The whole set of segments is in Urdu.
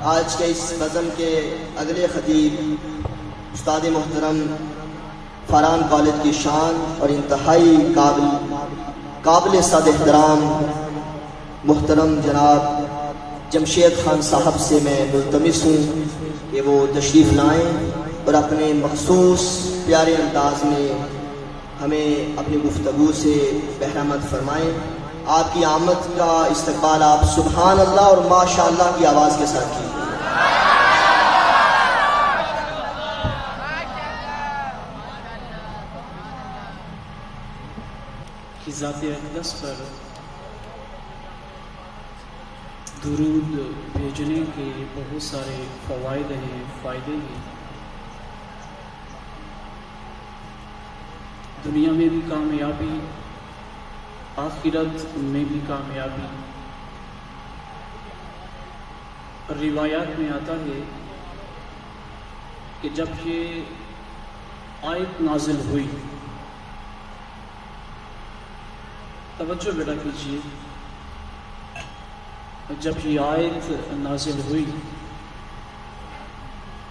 آج کے اس نظم کے اگلے خطیب استاد محترم فرحان کالج کی شان اور انتہائی قابل صد احترام محترم جناب جمشید خان صاحب سے میں ملتمس ہوں کہ وہ تشریف لائیں اور اپنے مخصوص پیارے انداز میں ہمیں اپنی گفتگو سے بہرامد فرمائیں۔ آپ کی آمد کا استقبال آپ سبحان اللہ اور ماشاء اللہ کی آواز کے ساتھ کیجیے۔ ذات اقدس پر درود بھیجنے کے بہت سارے فوائد ہیں، فائدے ہیں۔ دنیا میں بھی کامیابی، آخرت میں بھی کامیابی۔ روایات میں آتا ہے کہ جب یہ آیت نازل ہوئی، توجہ بیٹا کیجیے، جب یہ آیت نازل ہوئی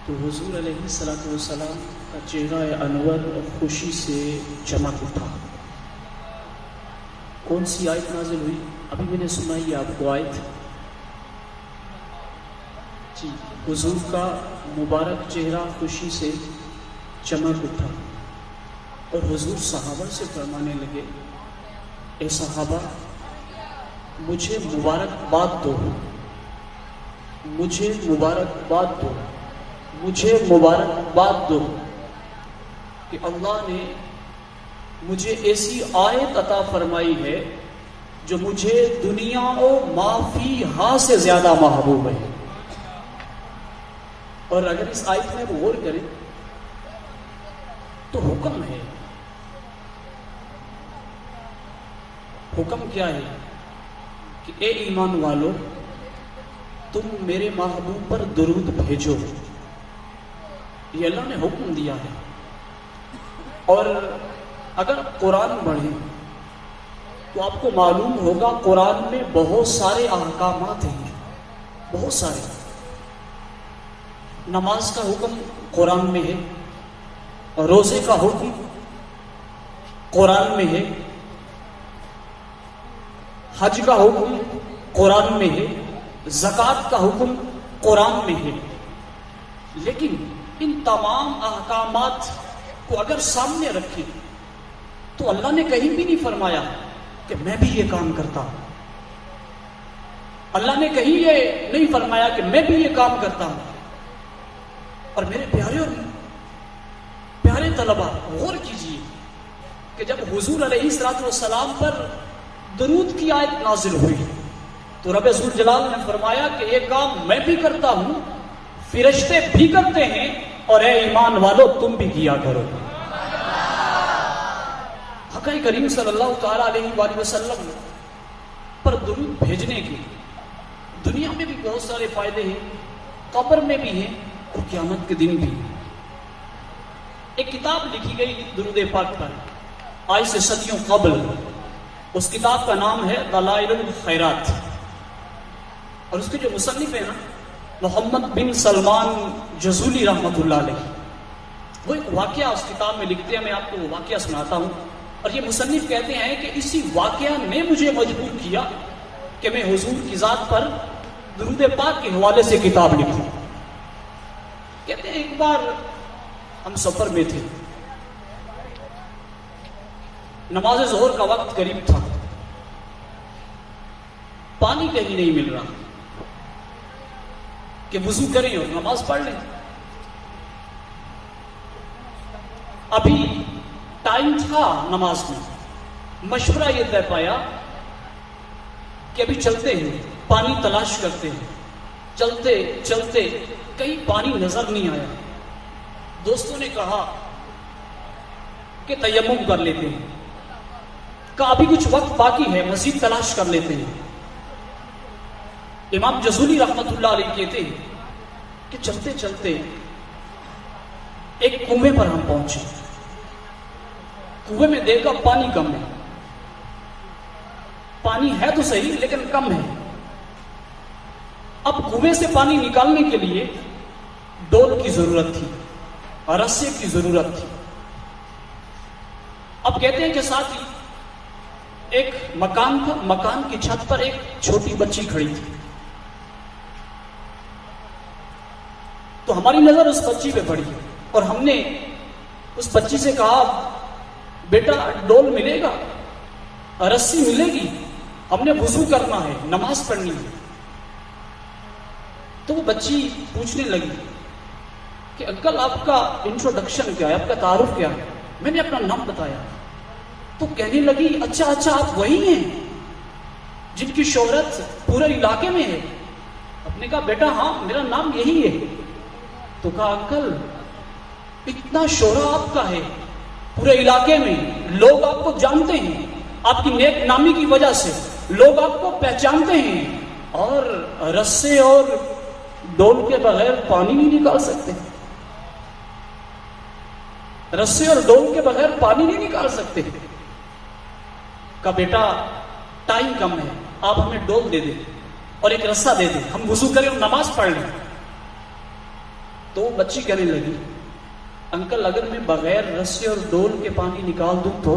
تو حضور علیہ السلام کا چہرہ انور خوشی سے چمک اٹھا۔ کون سی آیت نازل ہوئی؟ ابھی میں نے سنائی آپ کو آیت جی، حضور کا مبارک چہرہ خوشی سے چمک اٹھا اور حضور صحابہ سے فرمانے لگے، اے صحابہ مجھے مبارکباد دو، مجھے مبارکباد دو، مجھے مبارکباد دو کہ اللہ نے مجھے ایسی آیت عطا فرمائی ہے جو مجھے دنیا و ما فیہا سے زیادہ محبوب ہے۔ اور اگر اس آیت میں غور کریں تو حکم ہے۔ حکم کیا ہے کہ اے ایمان والو تم میرے محبوب پر درود بھیجو، یہ اللہ نے حکم دیا ہے۔ اور اگر قرآن پڑھیں تو آپ کو معلوم ہوگا قرآن میں بہت سارے احکامات ہیں، بہت سارے۔ نماز کا حکم قرآن میں ہے، روزے کا حکم قرآن میں ہے، حج کا حکم قرآن میں ہے، زکوٰۃ کا حکم قرآن میں ہے۔ لیکن ان تمام احکامات کو اگر سامنے رکھیں تو اللہ نے کہیں بھی نہیں فرمایا کہ میں بھی یہ کام کرتا ہوں۔ اللہ نے کہیں یہ نہیں فرمایا کہ میں بھی یہ کام کرتا ہوں۔ اور میرے پیارے طلبہ غور کیجئے کہ جب حضور علیہ السلام پر درود کی آیت نازل ہوئی تو رب ذوالجلال نے فرمایا کہ یہ کام میں بھی کرتا ہوں، فرشتے بھی کرتے ہیں، اور اے ایمان والو تم بھی کیا کرو۔ حقائے کریم صلی اللہ تعالی علیہ وآلہ وسلم پر درود بھیجنے کے دنیا میں بھی بہت سارے فائدے ہیں، قبر میں بھی ہیں اور قیامت کے دن بھی۔ ایک کتاب لکھی گئی درود پاک پر آج سے صدیوں قبل، اس کتاب کا نام ہے دلائل الخیرات، اور اس کے جو مصنف ہیں نا محمد بن سلمان جزولی رحمۃ اللہ علیہ، وہ ایک واقعہ اس کتاب میں لکھتے ہیں، میں آپ کو وہ واقعہ سناتا ہوں۔ اور یہ مصنف کہتے ہیں کہ اسی واقعہ نے مجھے مجبور کیا کہ میں حضور کی ذات پر درود پاک کے حوالے سے کتاب لکھوں۔ کہتے ہیں ایک بار ہم سفر میں تھے، نماز ظہر کا وقت قریب تھا، پانی کہیں نہیں مل رہا کہ وضو کریں اور نماز پڑھ لیں۔ ابھی ٹائم تھا نماز میں، مشورہ یہ طے پایا کہ ابھی چلتے ہیں، پانی تلاش کرتے ہیں۔ چلتے چلتے کہیں پانی نظر نہیں آیا، دوستوں نے کہا کہ تیمم کر لیتے ہیں، کہا ابھی کچھ وقت باقی ہے، مزید تلاش کر لیتے ہیں۔ امام جزولی رحمت اللہ علیہ کہتے ہیں کہ چلتے چلتے ایک کنویں پر ہم پہنچے، کنویں میں دیکھا پانی کم ہے، پانی ہے تو صحیح لیکن کم ہے۔ اب کنویں سے پانی نکالنے کے لیے ڈول کی ضرورت تھی، رسے کی ضرورت تھی۔ اب کہتے ہیں کہ ساتھ ہی ایک مکان تھا، مکان کی چھت پر ایک چھوٹی بچی کھڑی تھی، تو ہماری نظر اس بچی پہ پڑی اور ہم نے اس بچی سے کہا بیٹا ڈول ملے گا، رسی ملے گی، ہم نے وضو کرنا ہے، نماز پڑھنی ہے۔ تو وہ بچی پوچھنے لگی کہ انکل آپ کا انٹروڈکشن کیا ہے، آپ کا تعارف کیا ہے؟ میں نے اپنا نام بتایا تو کہنے لگی اچھا آپ وہی ہیں جن کی شہرت پورے علاقے میں ہے؟ آپ نے کہا بیٹا ہاں میرا نام یہی ہے۔ تو کہا انکل اتنا شہرہ آپ کا ہے پورے علاقے میں، لوگ آپ کو جانتے ہیں، آپ کی نیک نامی کی وجہ سے لوگ آپ کو پہچانتے ہیں، اور رسے اور ڈول کے بغیر پانی نہیں نکال سکتے، رسے اور ڈول کے بغیر پانی نہیں نکال سکتے۔ کہا بیٹا ٹائم کم ہے، آپ ہمیں ڈول دے دیں اور ایک رسا دے دیں، ہم وضو کریں اور نماز پڑھ لیں۔ تو وہ بچی کہنے لگی انکل اگر میں بغیر رسے اور ڈول کے پانی نکال دوں تو؟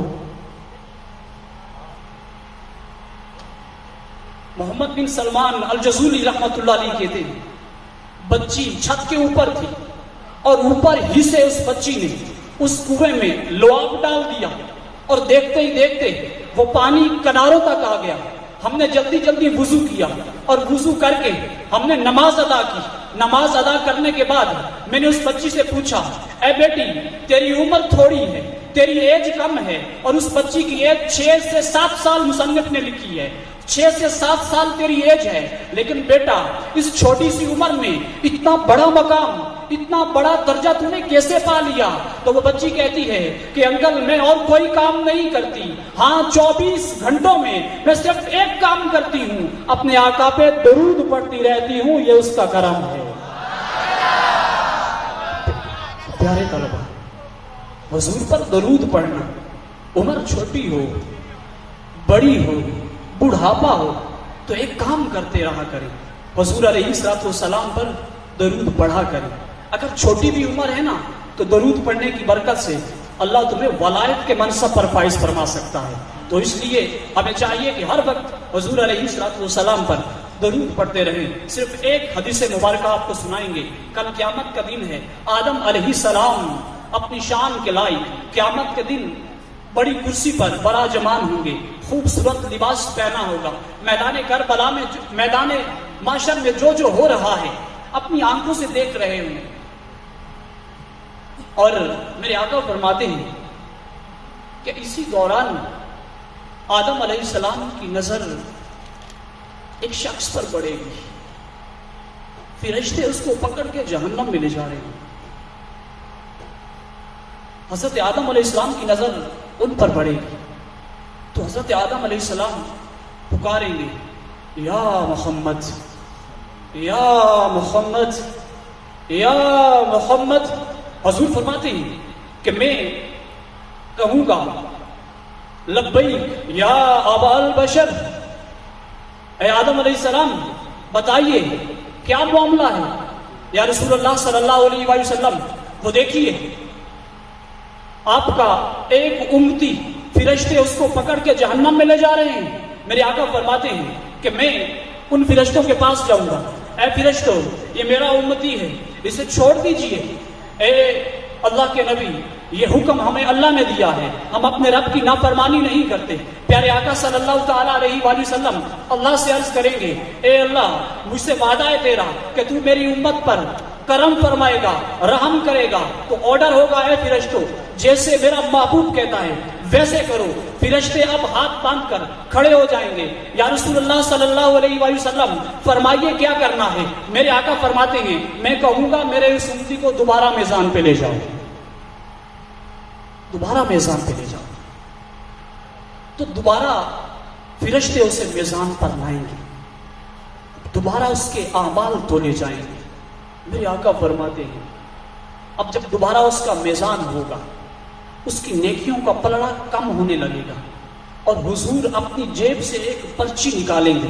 محمد بن سلمان الجزولی رحمت اللہ علیہ کہتے ہیں بچی چھت کے اوپر تھی اور اوپر ہی سے اس بچی نے اس کنویں میں لعاب ڈال دیا اور دیکھتے ہی دیکھتے وہ پانی کناروں تک آ گیا۔ ہم نے جلدی وضو کیا اور وضو کر کے ہم نے نماز ادا کی۔ نماز ادا کرنے کے بعد میں نے اس بچی سے پوچھا اے بیٹی تیری عمر تھوڑی ہے، تیری ایج کم ہے، اور اس بچی کی ایج 6 سے 7 سال مصنف نے لکھی ہے، 6 سے 7 سال تیری ایج ہے، لیکن بیٹا اس چھوٹی سی عمر میں اتنا بڑا مقام، اتنا بڑا درجہ تم نے کیسے پا لیا؟ تو وہ بچی کہتی ہے کہ انکل میں اور کوئی کام نہیں کرتی، ہاں 24 گھنٹوں میں میں صرف ایک کام کرتی ہوں، اپنے آقا پہ درود پڑھتی رہتی ہوں، یہ اس کا کرم ہے۔ پیارے طلبہ حضور پر درود پڑھنا، عمر چھوٹی ہو بڑی ہو بڑھاپا ہو تو ایک کام کرتے رہا کریں، حضور علیہ الصلوۃ والسلام پر درود پڑھا کریں۔ اگر چھوٹی بھی عمر ہے نا تو درود پڑھنے کی برکت سے اللہ تمہیں ولایت کے منصب پر فائز فرما سکتا ہے۔ تو اس لیے ہمیں چاہیے کہ ہر وقت حضور علیہ الصلوۃ والسلام پر درود پڑھتے رہیں۔ صرف ایک حدیث مبارکہ آپ کو سنائیں گے۔ کل قیامت کا دن ہے، آدم علیہ السلام اپنی شان کے لائق قیامت کے دن بڑی کرسی پر براجمان ہوں گے، خوبصورت لباس پہنا ہوگا، میدان کربلا میں میدان معاشر میں جو ہو رہا ہے اپنی آنکھوں سے دیکھ رہے ہوں گے۔ اور میرے آقا فرماتے ہیں کہ اسی دوران آدم علیہ السلام کی نظر ایک شخص پر پڑے گی، فرشتے اس کو پکڑ کے جہنم میں لے جا رہے ہیں۔ حضرت آدم علیہ السلام کی نظر ان پر پڑے گی تو حضرت آدم علیہ السلام پکاریں گے یا محمد یا محمد یا محمد۔ حضور فرماتے ہیں کہ میں کہوں گا لبیک یا ابا البشر، اے آدم علیہ السلام بتائیے کیا معاملہ ہے یا رسول اللہ صلی اللہ علیہ وآلہ وسلم؟ وہ دیکھیے آپ کا ایک امتی فرشتے اس کو پکڑ کے جہنم میں لے جا رہے ہیں۔ میرے آقا فرماتے ہیں کہ میں ان فرشتوں کے پاس جاؤں گا، اے فرشتوں یہ میرا امتی ہے، اسے چھوڑ دیجئے۔ اے اللہ کے نبی یہ حکم ہمیں اللہ نے دیا ہے، ہم اپنے رب کی نافرمانی نہیں کرتے۔ پیارے آقا صلی اللہ تعالیٰ علیہ وآلہ وسلم اللہ سے عرض کریں گے اے اللہ مجھ سے وعدہ ہے تیرا کہ تو میری امت پر کرم فرمائے گا، رحم کرے گا، تو آرڈر ہوگا اے فرشتوں جیسے میرا محبوب کہتا ہے ویسے کرو۔ فرشتے اب ہاتھ باندھ کر کھڑے ہو جائیں گے، یا رسول اللہ صلی اللہ علیہ وآلہ وسلم فرمائیے کیا کرنا ہے؟ میرے آقا فرماتے ہیں میں کہوں گا میرے اس امتی کو دوبارہ میزان پہ لے جاؤ، دوبارہ میزان پہ لے جاؤ۔ تو دوبارہ فرشتے اسے میزان پر لائیں گے، دوبارہ اس کے اعمال تولے جائیں گے۔ میرے آقا فرماتے ہیں اب جب دوبارہ اس کا میزان ہوگا اس کی نیکیوں کا پلڑا کم ہونے لگے گا، اور حضور اپنی جیب سے ایک پرچی نکالیں گے